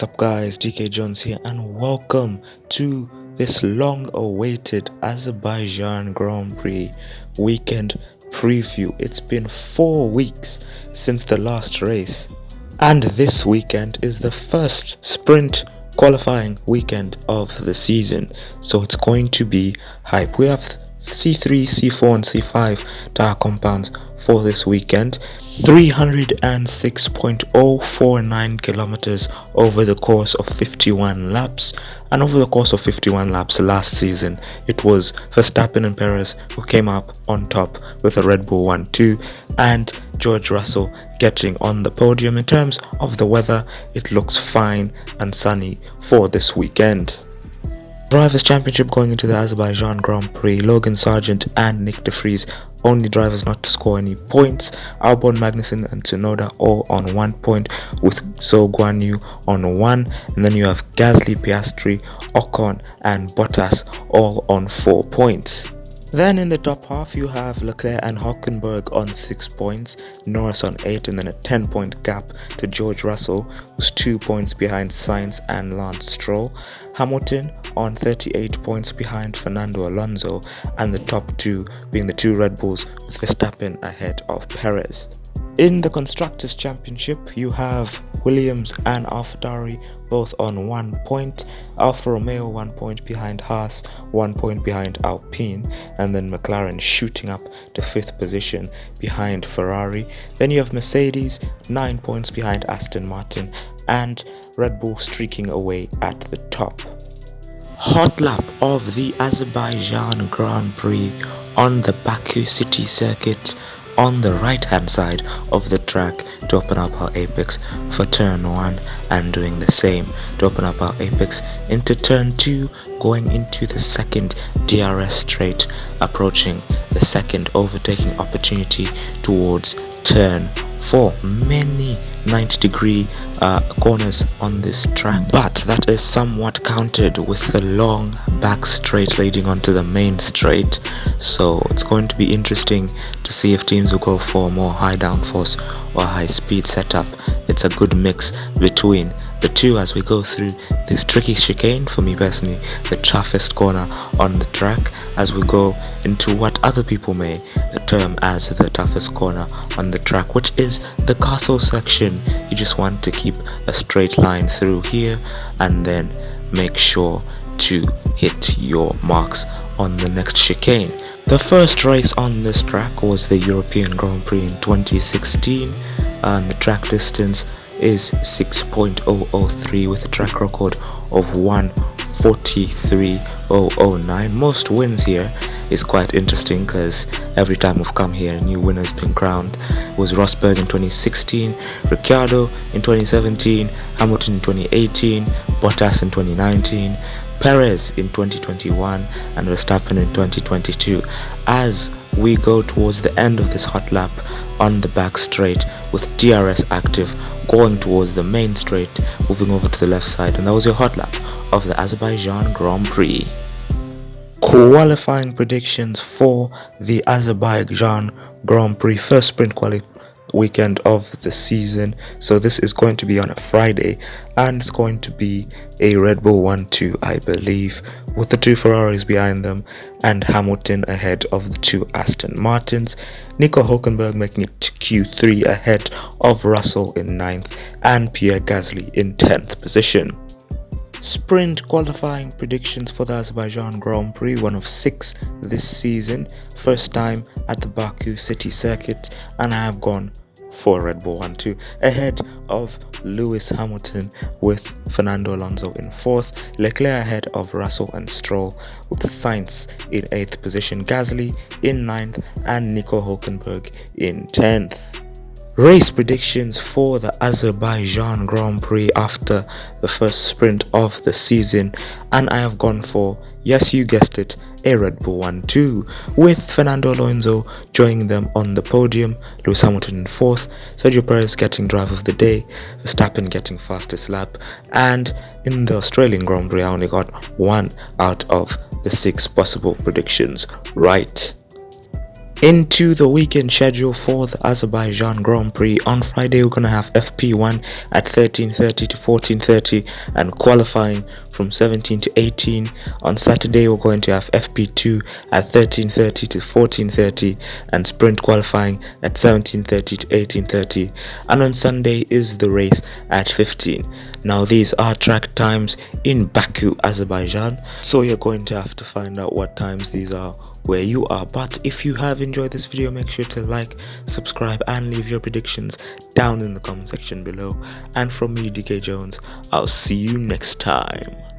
What's up guys, DK Jones here and welcome to this long-awaited Azerbaijan Grand Prix weekend preview. It's been 4 weeks since the last race and this weekend is the first sprint qualifying weekend of the season, so it's going to be hype. We have C3, C4 and C5 tire compounds for this weekend. 306.049 kilometers over the course of 51 laps, and over the course of 51 laps last season it was Verstappen and Perez who came up on top with a Red Bull 1-2 and George Russell getting on the podium. In terms of the weather, it looks fine and sunny for this weekend. Drivers' Championship going into the Azerbaijan Grand Prix. Logan Sargent and Nick De Vries, only drivers not to score any points. Albon, Magnussen and Tsunoda all on 1 point, with Zhou Guanyu on 1, and then you have Gasly, Piastri, Ocon and Bottas all on 4 points. Then in the top half you have Leclerc and Hülkenberg on 6 points, Norris on 8, and then a 10-point gap to George Russell, who's 2 points behind Sainz and Lance Stroll. Hamilton on 38 points behind Fernando Alonso, and the top two being the two Red Bulls with Verstappen ahead of Perez. In the Constructors Championship you have Williams and AlphaTauri both on 1 point, Alfa Romeo 1 point behind Haas, 1 point behind Alpine, and then McLaren shooting up to 5th position behind Ferrari. Then you have Mercedes 9 points behind Aston Martin, and Red Bull streaking away at the top. Hotlap of the Azerbaijan Grand Prix on the Baku city circuit on the right hand side of the track to open up our apex for turn 1, and doing the same to open up our apex into turn 2, going into the second DRS straight, approaching the second overtaking opportunity towards turn 4. Many 90-degree corners on this track, but that is somewhat countered with the long back straight leading onto the main straight, so it's going to be interesting to see if teams will go for more high downforce or high speed setup. It's a good mix between the two as we go through this tricky chicane, for me personally the toughest corner on the track, as we go into what other people may term as the toughest corner on the track, which is the castle section. You just want to keep a straight line through here and then make sure to hit your marks on the next chicane. The first race on this track was the European Grand Prix in 2016, and the track distance is 6.003 with a track record of 1:43.009. Most wins here is quite interesting because every time we've come here a new winner has been crowned. It was Rosberg in 2016, Ricciardo in 2017, Hamilton in 2018, Bottas in 2019, Perez in 2021 and Verstappen in 2022. As we go towards the end of this hot lap on the back straight with DRS active, going towards the main straight, moving over to the left side, and that was your hot lap of the Azerbaijan Grand Prix. Qualifying predictions for the Azerbaijan Grand Prix, first sprint quali weekend of the season. So this is going to be on a Friday, and it's going to be a Red Bull 1-2, I believe, with the two Ferraris behind them and Hamilton ahead of the two Aston Martins. Nico Hülkenberg making it to Q3 ahead of Russell in 9th and Pierre Gasly in 10th position. Sprint qualifying predictions for the Azerbaijan Grand Prix, one of 6 this season, first time at the Baku city circuit, and I have gone for Red Bull 1-2 ahead of Lewis Hamilton with Fernando Alonso in 4th, Leclerc ahead of Russell and Stroll with Sainz in 8th position, Gasly in 9th and Nico Hülkenberg in 10th. Race predictions for the Azerbaijan Grand Prix after the first sprint of the season, and I have gone for, yes you guessed it, a Red Bull 1-2 with Fernando Alonso joining them on the podium, Lewis Hamilton in 4th, Sergio Perez getting driver of the day, Verstappen getting fastest lap, and in the Australian Grand Prix I only got 1 out of the 6 possible predictions right. Into the weekend schedule for the Azerbaijan Grand Prix. On Friday we're gonna have FP1 at 13:30 to 14:30 and qualifying from 17 to 18. On Saturday we're going to have FP2 at 13:30 to 14:30 and sprint qualifying at 17:30 to 18:30, and on Sunday is the race at 15. Now these are track times in Baku, Azerbaijan, so you're going to have to find out what times these are where you are. But if you have enjoyed this video, make sure to like, subscribe and leave your predictions down in the comment section below. And from me, DK Jones, I'll see you next time.